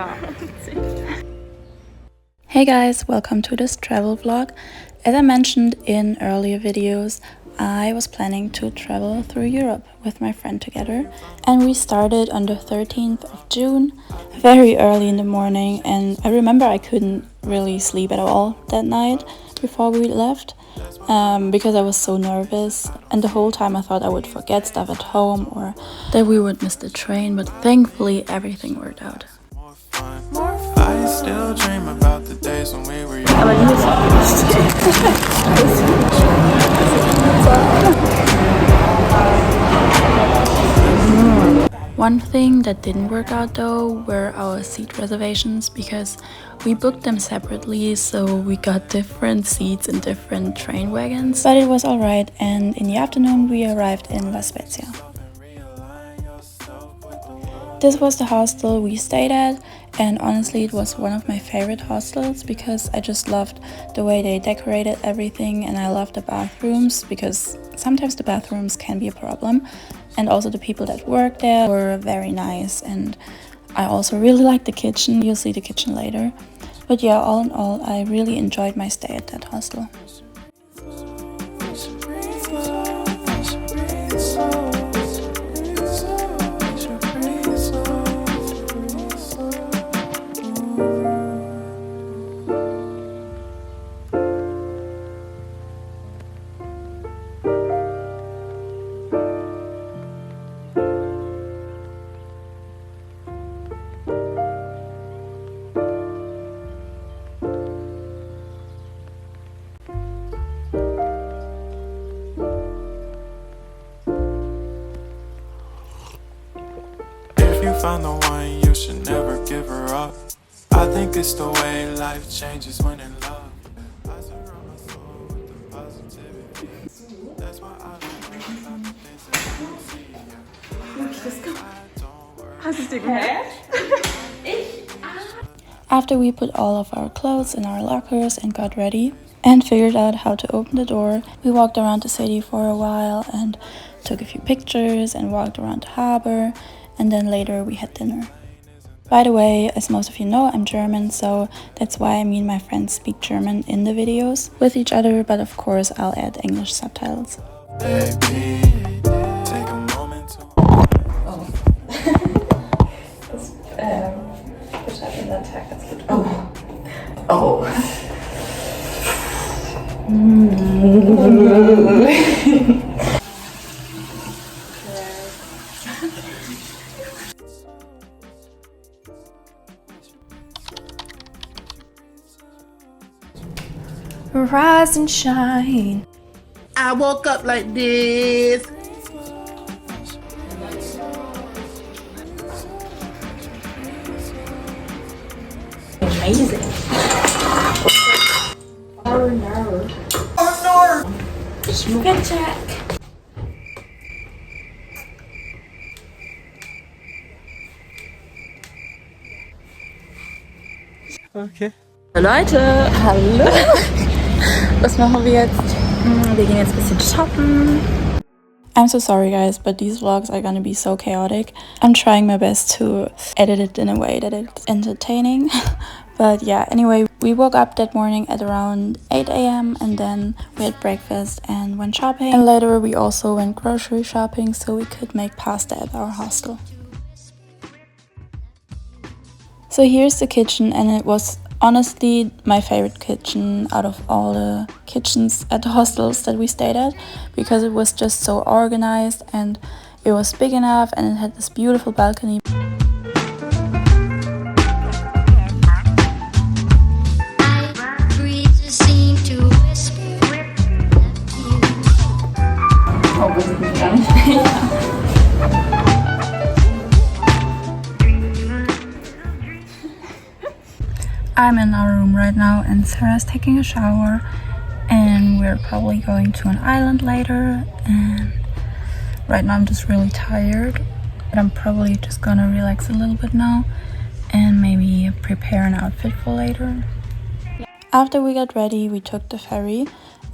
Ja. Hey guys, welcome to this travel vlog. As I mentioned in earlier videos, I was planning to travel through Europe with my friend together, and we started on the 13th of June, very early in the morning, and I remember I couldn't really sleep at all that night before we left because I was so nervous, and the whole time I thought I would forget stuff at home or that we would miss the train, but thankfully everything worked out. I still dream about the days when we were young. One thing that didn't work out though were our seat reservations, because we booked them separately, so we got different seats in different train wagons. But it was alright, and in the afternoon we arrived in La Spezia. This was the hostel we stayed at, and honestly it was one of my favorite hostels because I just loved the way they decorated everything, and I loved the bathrooms because sometimes the bathrooms can be a problem, and also the people that worked there were very nice, and I also really liked the kitchen. You'll see the kitchen later. But yeah, all in all, I really enjoyed my stay at that hostel. If you found the one, you should never give her up. I think it's the way life changes when in love. I surround my soul with the positivity. That's why I don't worry about the things that you see. Hast du es dir gehört? After we put all of our clothes in our lockers and got ready and figured out how to open the door, we walked around the city for a while and took a few pictures and walked around the harbor, and then later we had dinner. By the way, as most of you know, I'm German, so that's why me and my friends speak German in the videos with each other, but of course I'll add English subtitles. Baby, take a moment to... Oh. Das beschreibt unseren Tag ganz gut. Oh. Oh. Rise and shine. I woke up like this. Amazing. Oh no. Oh no. Smoke check. Okay. Leute, hallo. Was machen wir jetzt? Wir gehen jetzt ein bisschen shoppen. I'm so sorry guys, but these vlogs are gonna be so chaotic. I'm trying my best to edit it in a way that it's entertaining. But yeah, anyway, we woke up that morning at around 8 a.m. and then we had breakfast and went shopping. And later we also went grocery shopping so we could make pasta at our hostel. So here's the kitchen, and it was honestly my favorite kitchen out of all the kitchens at the hostels that we stayed at, because it was just so organized and it was big enough and it had this beautiful balcony. I'm in our room right now and Sarah's taking a shower, and we're probably going to an island later, and right now I'm just really tired, but I'm probably just gonna relax a little bit now and maybe prepare an outfit for later. After we got ready, we took the ferry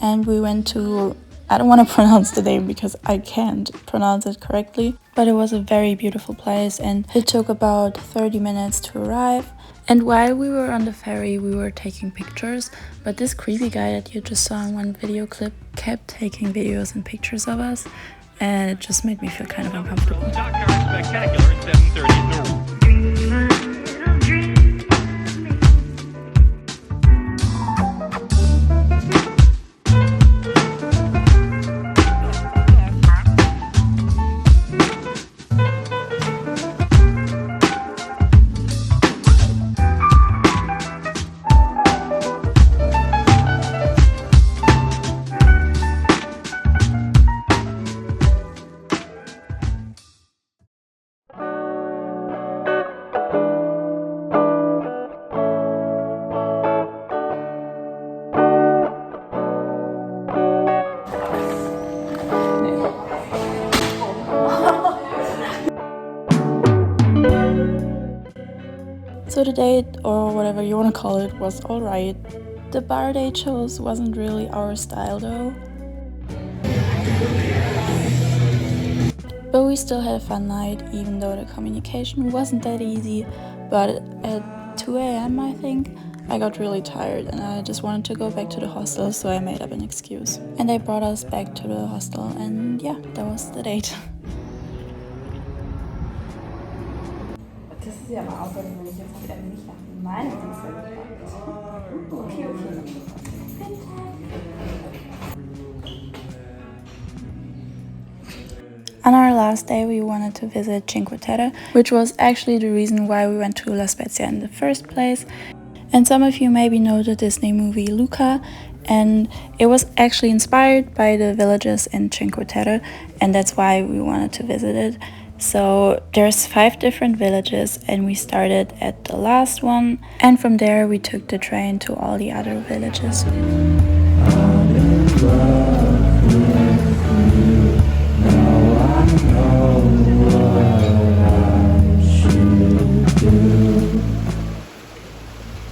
and we went to, I don't want to pronounce the name because I can't pronounce it correctly, but it was a very beautiful place and it took about 30 minutes to arrive. And while we were on the ferry, we were taking pictures, but this creepy guy that you just saw in one video clip kept taking videos and pictures of us, and it just made me feel kind of uncomfortable. Spectacular at 7:30. So the date, or whatever you want to call it, was alright. The bar they chose wasn't really our style though. But we still had a fun night, even though the communication wasn't that easy. But at 2 a.m. I think, I got really tired and I just wanted to go back to the hostel, so I made up an excuse. And they brought us back to the hostel, and yeah, that was the date. Das ist ja mal außergewöhnlich, jetzt wieder nicht nach meinem Dienstag gefragt. Okay. On our last day, we wanted to visit Cinque Terre, which was actually the reason why we went to La Spezia in the first place. And some of you maybe know the Disney movie Luca, and it was actually inspired by the villages in Cinque Terre, and that's why we wanted to visit it. So there's 5 different villages, and we started at the last one, and from there we took the train to all the other villages.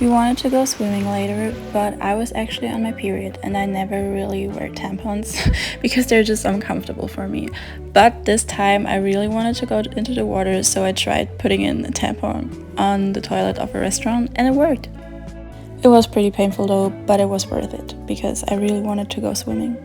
We wanted to go swimming later, but I was actually on my period and I never really wear tampons because they're just uncomfortable for me. But this time I really wanted to go into the water, so I tried putting in a tampon on the toilet of a restaurant and it worked. It was pretty painful though, but it was worth it because I really wanted to go swimming.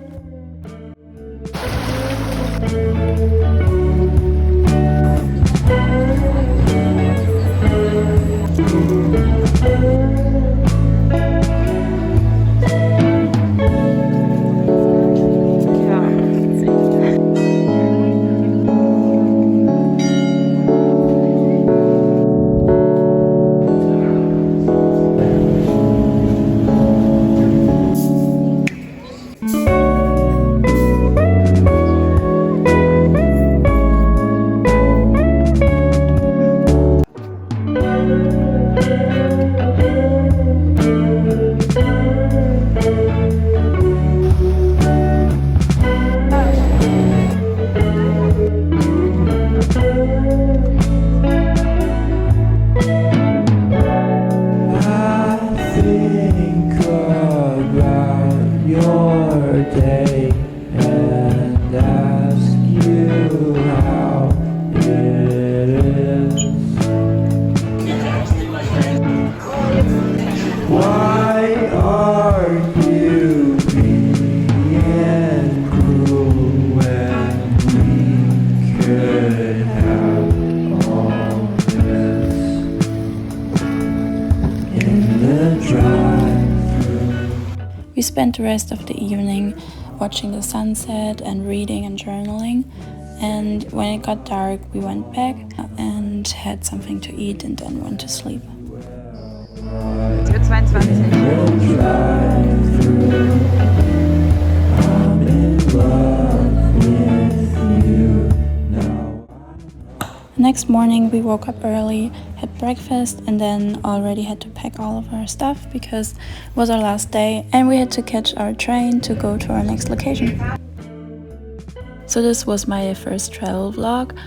We spent the rest of the evening watching the sunset and reading and journaling, and when it got dark we went back and had something to eat and then went to sleep. Next morning we woke up early, had breakfast, and then already had to pack all of our stuff because it was our last day and we had to catch our train to go to our next location. So this was my first travel vlog.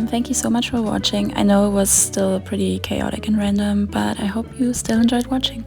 Thank you so much for watching. I know it was still pretty chaotic and random, but I hope you still enjoyed watching.